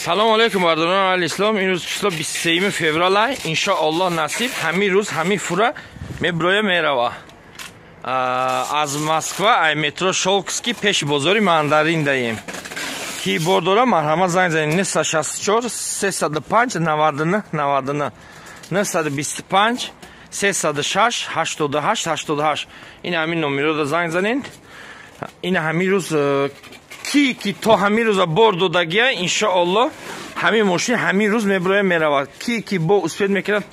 Салом алейкум бардорон алислом. Ин рӯз число 23 феврал иншоаллоҳ насиб ҳамин рӯз ҳамин фура меброя мерава аз Москва ай метро Шолковский пеши бозори мандарин даем ки бордора марҳамат занг занед 964 305 99 99 925 306 88 88. Ин ҳамин номерода занг занед. Ин ҳамин рӯз ки то ҳамин рӯза бор додагия иншоаллоҳ ҳамин мошин ҳамин рӯз меброя меравад. Ки бо успед мекунад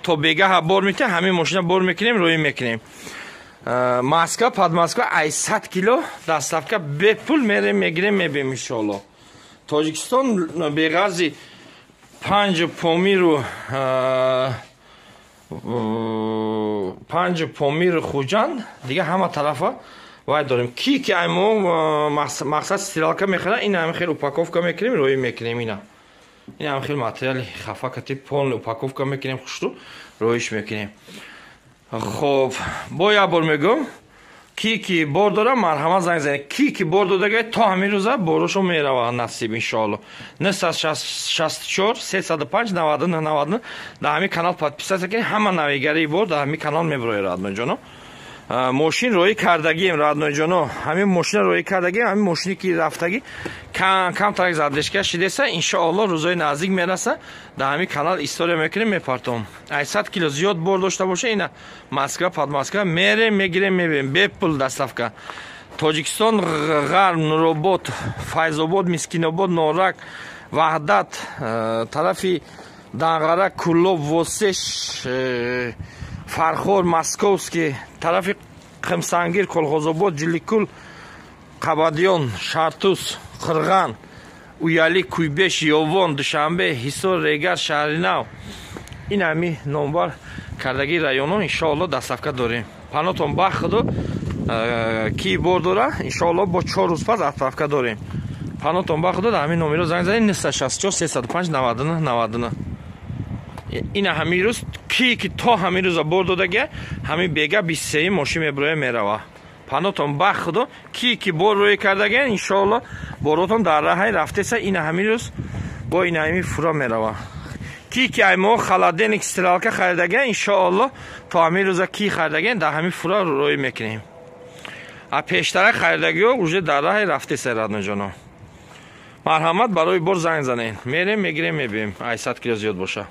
то бегаҳа бор метавад ҳамин мошина бор мекунем роӣ мекунем. Москва под Москва ай 100 кило доставка бепул мерем мегирем мебем иншоаллоҳ. Тоҷикистон беғарзи 5 помиру хуҷанд дига ҳама тарафа вай дорем. Ки аймо мақсад стиралка мехара ин ҳам хел упаковка мекунем роӣ мекунем. Ин ҳам хел материали хафакати полный упаковка мекунем хушту роиш мекунем. Хоб бо як бор мегӯм ки бор дора марҳамат занг занед. Ки бор додагай то ҳамин рӯза борошо мерава насиб иншоаллоҳ. 964 305 99 99 дар ҳамин канал подписатсия кунед. ҳама навигарии бор дар ҳамин канал меброяд радноиҷоно. Мошин роӣ кардагием радноиҷоно. ҳамин мошина роӣ кардагием. ҳамин мошине ки рафтагӣ камтарак задешка шидеса иншоаллоҳ рӯзои наздик мераса дар ҳамин канал история мекунем мепартом. 100 кило зиёд бор дошта боша ина Москва под Москва мерем мегирем мебем бепул доставка. Тоҷикистон ғарб Нуробод Файзобод Мискинобод Норак Ваҳдат тарафи Данғара Куллоб Восеш Фархор Московский тарафи Қимсангир Колхозобод Ҷиликул Қабадиён Шартус Қирған Уяли Куйбеш Ёвон Душанбе Ҳисор Регар Шаҳринав. ин ҳами номбар кардагии районҳо иншоаллоҳ доставка дорем. Панотон бах худо ки бор дора иншоаллоҳ бо 4 рӯз пас отправка дорем. Панотон бах худо дар ҳамин номеро занг занед 964 305 99 99. ин ҳамин рӯз ки то ҳамин рӯза бор додагия ҳамин бега 23 мошин меброя мерава. Панотон бах худо ки бор роӣ кардагия иншоаллоҳ боротон дар раҳи рафтеса ин ҳамин рӯз бо ин ҳамин фура мерава. Ки аймо халаденик стиралка харидагия иншоаллоҳ то ҳамин рӯза ки харидагия дар ҳамин фура роӣ мекунем. А пештарак харидагиҳо уже дар раҳи рафтеса радноиҷоно. Марҳамат барои бор занг занед. Мерем мегирем мебем ай 100 кило зиёд боша.